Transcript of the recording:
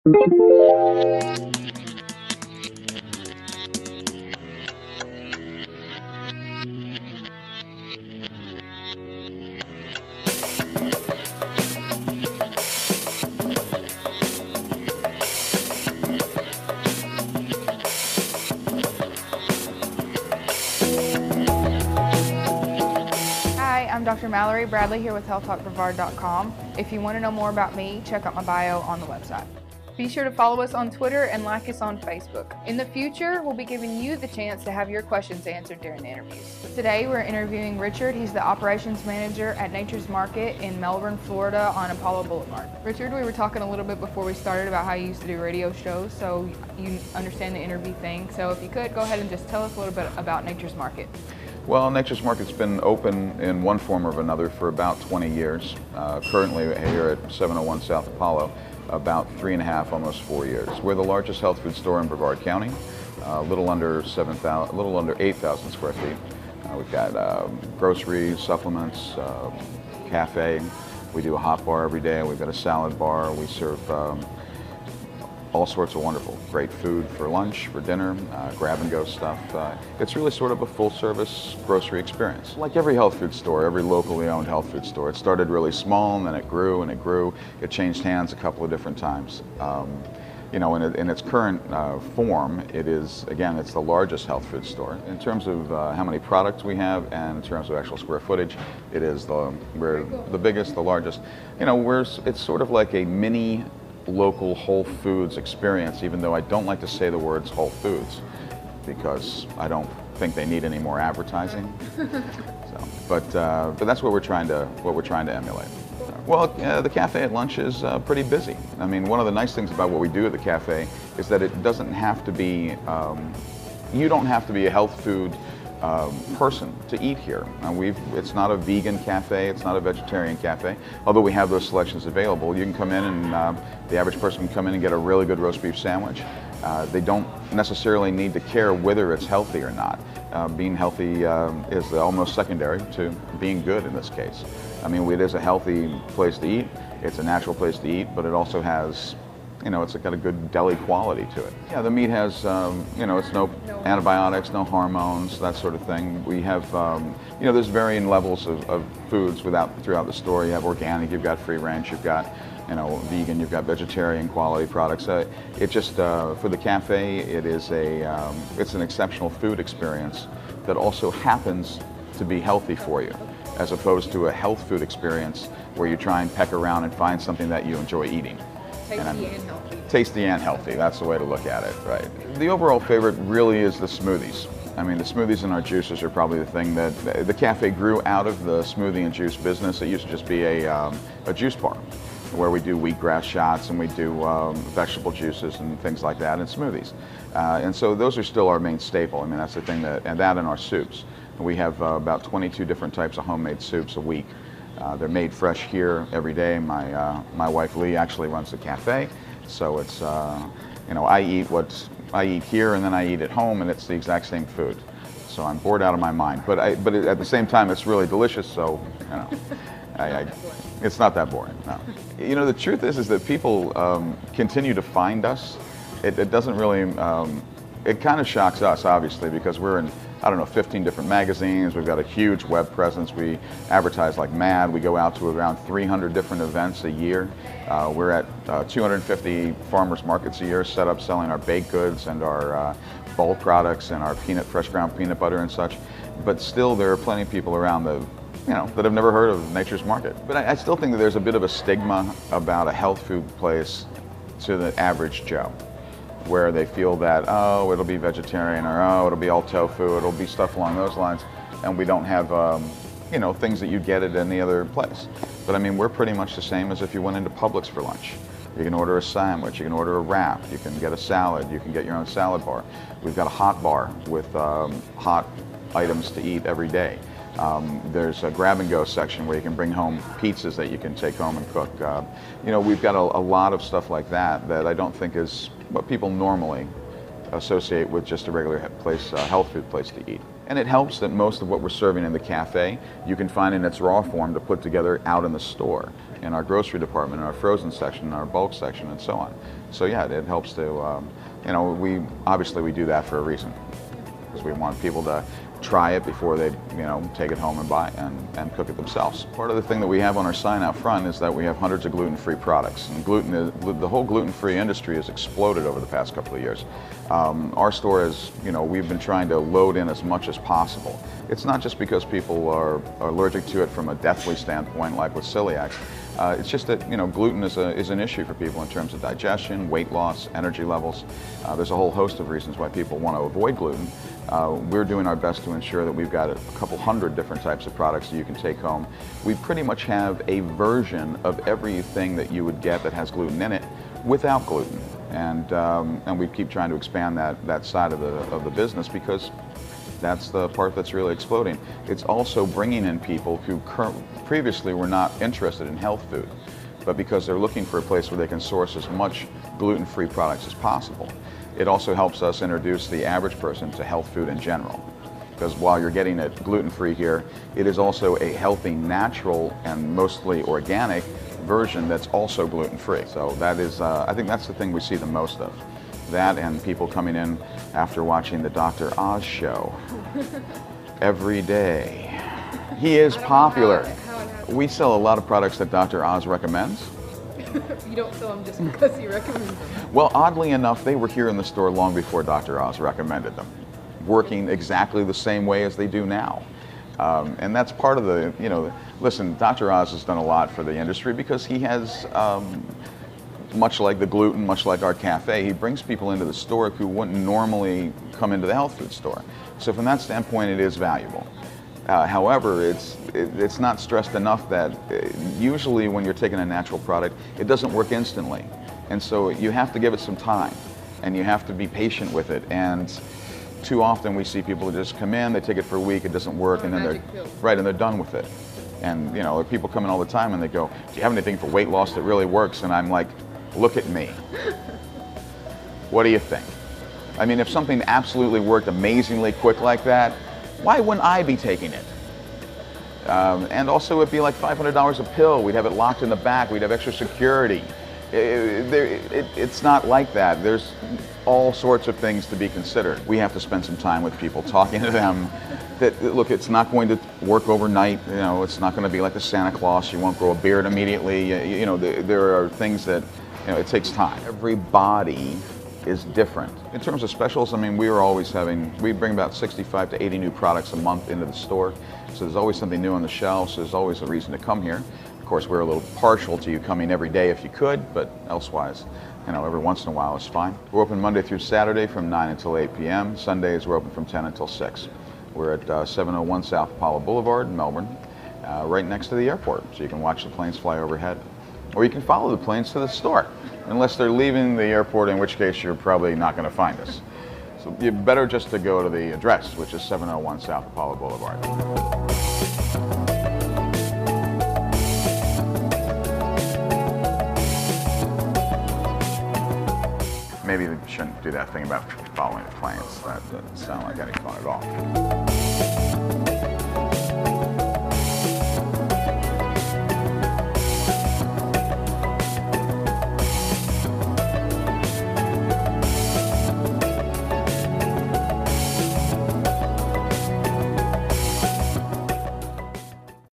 Hi, I'm Dr. Mallory Bradley here with HealthTalkBrevard.com. If you want to know more about me, check out my bio on the website. Be sure to follow us on Twitter and like us on Facebook. In the future, we'll be giving you the chance to have your questions answered during the interviews. Today, we're interviewing Richard. He's the operations manager at Nature's Market in Melbourne, Florida on Apollo Boulevard. Richard, we were talking a little bit before we started about how you used to do radio shows, so you understand the interview thing. So if you could, go ahead and just tell us a little bit about Nature's Market. Well, Nature's Market's been open in one form or another for about 20 years. Currently here at 701 South Apollo, about 3.5, almost 4 years. We're the largest health food store in Brevard County, a little under 8,000 square feet. We've got groceries, supplements, cafe. We do a hot bar every day. We've got a salad bar. We serve all sorts of wonderful, great food for lunch, for dinner, grab-and-go stuff. It's really sort of a full-service grocery experience. Like every health food store, every locally owned health food store, it started really small and then it grew and it grew. It changed hands a couple of different times. You know, in its current form, it is, again, it's the largest health food store. In terms of how many products we have and in terms of actual square footage, it is we're the biggest, the largest. You know, it's sort of like a mini local Whole Foods experience, even though I don't like to say the words Whole Foods because I don't think they need any more advertising. But that's what we're trying to emulate. Well, the cafe at lunch is pretty busy. I mean, one of the nice things about what we do at the cafe is that it doesn't have to be, you don't have to be a health food person to eat here. It's not a vegan cafe, it's not a vegetarian cafe, although we have those selections available. You can come in and the average person can come in and get a really good roast beef sandwich. They don't necessarily need to care whether it's healthy or not. Being healthy is almost secondary to being good in this case. I mean, it is a healthy place to eat, it's a natural place to eat, but it also has, you know, it's got a good deli quality to it. Yeah, the meat has, you know, it's no antibiotics, no hormones, that sort of thing. We have, you know, there's varying levels of foods throughout the store. You have organic, you've got free range, you've got, you know, vegan, you've got vegetarian quality products. It just, for the cafe, it is it's an exceptional food experience that also happens to be healthy for you, as opposed to a health food experience where you try and peck around and find something that you enjoy eating. Tasty and healthy. Tasty and healthy, that's the way to look at it, right? The overall favorite really is the smoothies. I mean, the smoothies and our juices are probably the thing that the cafe grew out of the smoothie and juice business. It used to just be a juice bar where we do wheatgrass shots and we do vegetable juices and things like that and smoothies. And so those are still our main staple. I mean, that's the thing and our soups. We have about 22 different types of homemade soups a week. They're made fresh here every day. My wife Lee actually runs the cafe, so it's you know, I eat here and then I eat at home, and it's the exact same food. So I'm bored out of my mind. But at the same time, it's really delicious. So you know, it's not that boring. No. You know, the truth is that people continue to find us. It doesn't really. It kind of shocks us, obviously, because we're in, I don't know, 15 different magazines. We've got a huge web presence. We advertise like mad. We go out to around 300 different events a year. We're at 250 farmers markets a year set up selling our baked goods and our bulk products and our fresh ground peanut butter and such. But still, there are plenty of people around that have never heard of Nature's Market. But I still think that there's a bit of a stigma about a health food place to the average Joe, where they feel that, oh, it'll be vegetarian, or oh, it'll be all tofu, it'll be stuff along those lines, and we don't have, you know, things that you get at any other place. But I mean, we're pretty much the same as if you went into Publix for lunch. You can order a sandwich, you can order a wrap, you can get a salad, you can get your own salad bar. We've got a hot bar with hot items to eat every day. There's a grab-and-go section where you can bring home pizzas that you can take home and cook. You know, we've got a lot of stuff like that I don't think is what people normally associate with just a regular place, health food place to eat. And it helps that most of what we're serving in the cafe, you can find in its raw form to put together out in the store. in our grocery department, in our frozen section, in our bulk section, and so on. So yeah, it helps to, you know, we do that for a reason, because we want people to try it before they, you know, take it home and buy and cook it themselves. Part of the thing that we have on our sign out front is that we have hundreds of gluten-free products. And the whole gluten-free industry has exploded over the past couple of years. Our store is, you know, we've been trying to load in as much as possible. It's not just because people are allergic to it from a deathly standpoint, like with celiacs. It's just that, you know, gluten is an issue for people in terms of digestion, weight loss, energy levels. There's a whole host of reasons why people want to avoid gluten. We're doing our best to ensure that we've got a couple hundred different types of products that you can take home. We pretty much have a version of everything that you would get that has gluten in it without gluten. And we keep trying to expand that side of the business, because that's the part that's really exploding. It's also bringing in people who previously were not interested in health food, but because they're looking for a place where they can source as much gluten-free products as possible. It also helps us introduce the average person to health food in general, because while you're getting it gluten-free here, it is also a healthy, natural, and mostly organic version that's also gluten-free. So that is, I think that's the thing we see the most of. That and people coming in after watching the Dr. Oz show every day. He is popular. We sell a lot of products that Dr. Oz recommends. You don't sell them just because he recommends them. Well, oddly enough, they were here in the store long before Dr. Oz recommended them, working exactly the same way as they do now. And that's part of the, you know, listen, Dr. Oz has done a lot for the industry because he has, much like the gluten, much like our cafe, he brings people into the store who wouldn't normally come into the health food store. So from that standpoint, it is valuable. However, it's not stressed enough that usually when you're taking a natural product, it doesn't work instantly. And so you have to give it some time, and you have to be patient with it. And too often we see people who just come in, they take it for a week, it doesn't work, and then they're done with it. And you know, people come in all the time and they go, "Do you have anything for weight loss that really works?" And I'm like, "Look at me. What do you think?" I mean, if something absolutely worked amazingly quick like that, why wouldn't I be taking it? And also it'd be like $500 a pill. We'd have it locked in the back. We'd have extra security. It's not like that. There's all sorts of things to be considered. We have to spend some time with people, talking to them that, look, it's not going to work overnight. You know, it's not going to be like the Santa Claus. You won't grow a beard immediately. You know, there are things that, you know, it takes time. Everybody is different. In terms of specials, I mean, we bring about 65 to 80 new products a month into the store. So there's always something new on the shelves. So there's always a reason to come here. Of course, we're a little partial to you coming every day if you could, but elsewise, you know, every once in a while is fine. We're open Monday through Saturday from 9 until 8 p.m. Sundays we're open from 10 until 6. We're at 701 South Apollo Boulevard in Melbourne, right next to the airport, so you can watch the planes fly overhead. Or you can follow the planes to the store, unless they're leaving the airport, in which case you're probably not going to find us. So you better just to go to the address, which is 701 South Apollo Boulevard. Maybe we shouldn't do that thing about following the planes. That doesn't sound like any fun at all.